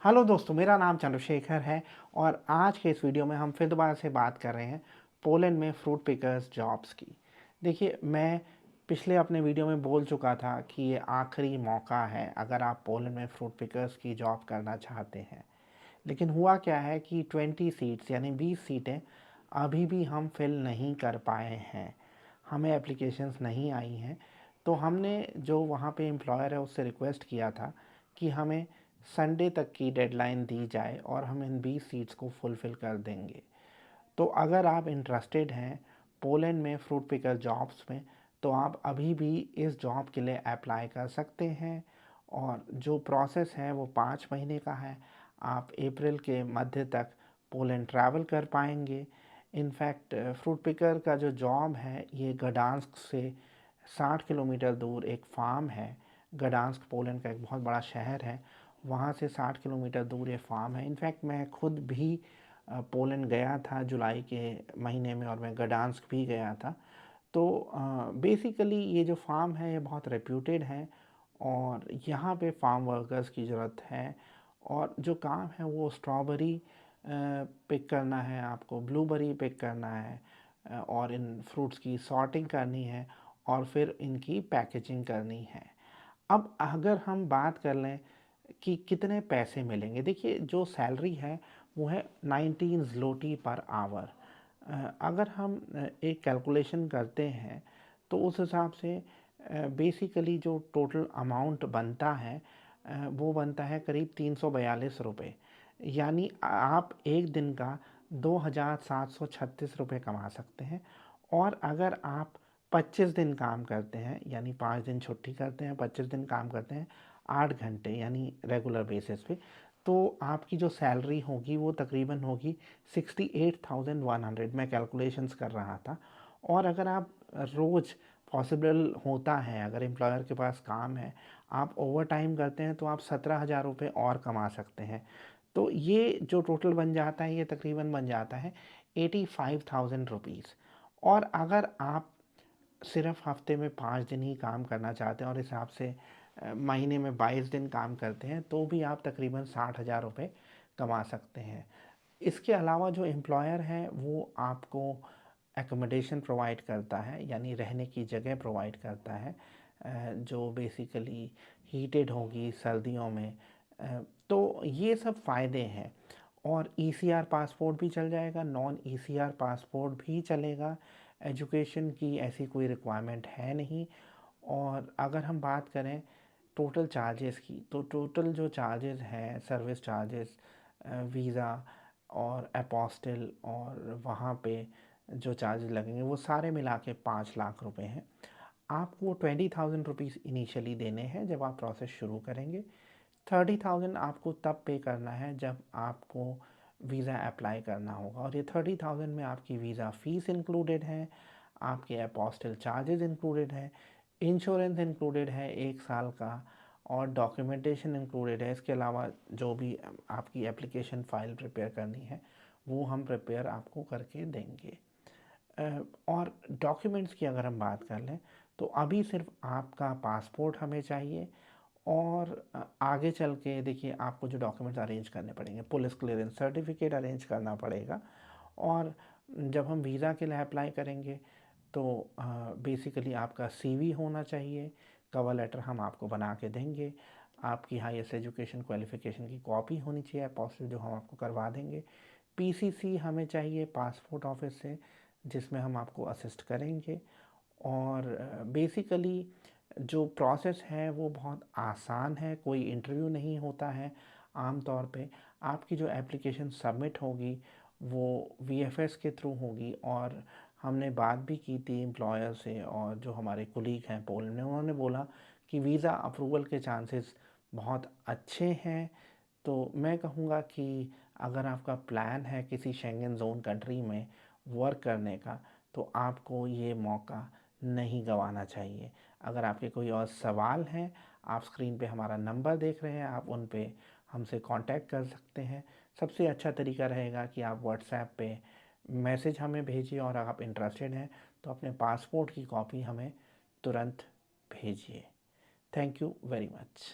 Hello दोस्तों, मेरा नाम चंद्रशेखर है और आज के इस वीडियो में हम फिर दोबारा से बात कर रहे हैं पोलैंड में फ्रूट पिकर्स जॉब्स की। देखिए, मैं पिछले अपने वीडियो में बोल चुका था कि ये आखिरी मौका है अगर आप पोलैंड में फ्रूट पिकर्स की जॉब करना चाहते हैं। लेकिन हुआ क्या है कि 20 सीट्स यानी 20 सीटें अभी भी हम फिल नहीं कर पाए हैं। हमें एप्लीकेशंस नहीं आई हैं। तो हमने जो वहाँ पे एम्प्लॉयर है उससे रिक्वेस्ट किया था कि हमें संडे तक की डेडलाइन दी जाए और हम इन 20 सीट्स को फुलफ़िल कर देंगे। तो अगर आप इंटरेस्टेड हैं पोलैंड में फ्रूट पिकर जॉब्स में, तो आप अभी भी इस जॉब के लिए अप्लाई कर सकते हैं। और जो प्रोसेस है वो 5 महीने का है। आप अप्रैल के मध्य तक पोलैंड ट्रैवल कर पाएंगे। इनफैक्ट फ्रूट पिकर का जो जॉब है ये गडांस्क से 60 किलोमीटर दूर एक फार्म है। गडांस्क पोलैंड का एक बहुत बड़ा शहर है, वहाँ से 60 किलोमीटर दूर ये फार्म है। इनफैक्ट मैं खुद भी पोलैंड गया था जुलाई के महीने में और मैं गडांस्क भी गया था। तो बेसिकली ये जो फार्म है ये बहुत रेप्यूटेड है और यहाँ पे फार्म वर्कर्स की ज़रूरत है। और जो काम है वो स्ट्रॉबेरी पिक करना है, आपको ब्लूबेरी पिक करना है, और इन फ्रूट्स की सॉर्टिंग करनी है और फिर इनकी पैकेजिंग करनी है। अब अगर हम बात कर लें कि कितने पैसे मिलेंगे, देखिए जो सैलरी है वो है 19 ज़्लोटी पर आवर। अगर हम एक कैलकुलेशन करते हैं तो उस हिसाब से बेसिकली जो टोटल अमाउंट बनता है वो बनता है करीब 342 रुपये। यानी आप एक दिन का 2736 रुपये कमा सकते हैं। और अगर आप 25 दिन काम करते हैं, यानी 5 दिन छुट्टी करते हैं, 25 दिन काम करते हैं, 8 घंटे यानी रेगुलर बेसिस पे, तो आपकी जो सैलरी होगी वो तकरीबन होगी 68,100। मैं कैलकुलेशंस कर रहा था। और अगर आप रोज़ पॉसिबल होता है, अगर एम्प्लॉयर के पास काम है, आप ओवर टाइम करते हैं तो आप 17,000 रुपये और कमा सकते हैं। तो ये जो टोटल बन जाता है ये तकरीबन बन जाता है 85,000 रुपीज़। और अगर आप सिर्फ हफ्ते में 5 दिन ही काम करना चाहते हैं और इस हिसाब से महीने में 22 दिन काम करते हैं तो भी आप तकरीबन 60,000 रुपये कमा सकते हैं। इसके अलावा जो एम्प्लॉयर है वो आपको एकोमोडेशन प्रोवाइड करता है, यानी रहने की जगह प्रोवाइड करता है, जो बेसिकली हीटेड होगी सर्दियों में। तो ये सब फ़ायदे हैं। और ईसीआर पासपोर्ट भी चल जाएगा, नॉन ईसीआर पासपोर्ट भी चलेगा। एजुकेशन की ऐसी कोई रिक्वायरमेंट है नहीं। और अगर हम बात करें टोटल चार्जेस की, तो टोटल जो चार्जेस हैं, सर्विस चार्जेस, वीज़ा और अपोस्टिल और वहाँ पे जो चार्जेस लगेंगे वो सारे मिला के 5 लाख रुपए हैं। आपको 20,000 रुपीज़ इनिशियली देने हैं जब आप प्रोसेस शुरू करेंगे। 30,000 आपको तब पे करना है जब आपको वीज़ा अप्लाई करना होगा। और ये 30,000 में आपकी वीज़ा फ़ीस इंक्लूडेड है, आपके अपोस्टिल चार्जेस इंक्लूडेड है, इंश्योरेंस इंक्लूडेड है 1 साल का, और डॉक्यूमेंटेशन इंक्लूडेड है। इसके अलावा जो भी आपकी एप्लीकेशन फ़ाइल प्रिपेयर करनी है वो हम प्रिपेयर आपको करके देंगे। और डॉक्यूमेंट्स की अगर हम बात कर लें तो अभी सिर्फ आपका पासपोर्ट हमें चाहिए। और आगे चल के देखिए आपको जो डॉक्यूमेंट्स अरेंज करने पड़ेंगे, पुलिस क्लियरेंस सर्टिफिकेट अरेंज करना पड़ेगा। और जब हम वीज़ा के लिए अप्लाई करेंगे तो बेसिकली आपका सीवी होना चाहिए, कवर लेटर हम आपको बना के देंगे, आपकी हाईएस्ट एजुकेशन क्वालिफ़िकेशन की कॉपी होनी चाहिए अपोस्टिल, जो हम आपको करवा देंगे। पीसीसी हमें चाहिए पासपोर्ट ऑफिस से, जिसमें हम आपको असिस्ट करेंगे। और बेसिकली जो प्रोसेस है वो बहुत आसान है, कोई इंटरव्यू नहीं होता है। आम तौर पे आपकी जो एप्लीकेशन सबमिट होगी वो वीएफएस के थ्रू होगी। और हमने बात भी की थी एम्प्लॉयर से, और जो हमारे कोलीग हैं पोलैंड में उन्होंने बोला कि वीज़ा अप्रूवल के चांसेस बहुत अच्छे हैं। तो मैं कहूँगा कि अगर आपका प्लान है किसी शेंगन ज़ोन कंट्री में वर्क करने का तो आपको ये मौका नहीं गंवाना चाहिए। अगर आपके कोई और सवाल हैं, आप स्क्रीन पे हमारा नंबर देख रहे हैं, आप उन पे हमसे कांटेक्ट कर सकते हैं। सबसे अच्छा तरीका रहेगा कि आप व्हाट्सएप पे मैसेज हमें भेजिए, और अगर आप इंटरेस्टेड हैं तो अपने पासपोर्ट की कॉपी हमें तुरंत भेजिए। Thank you very much.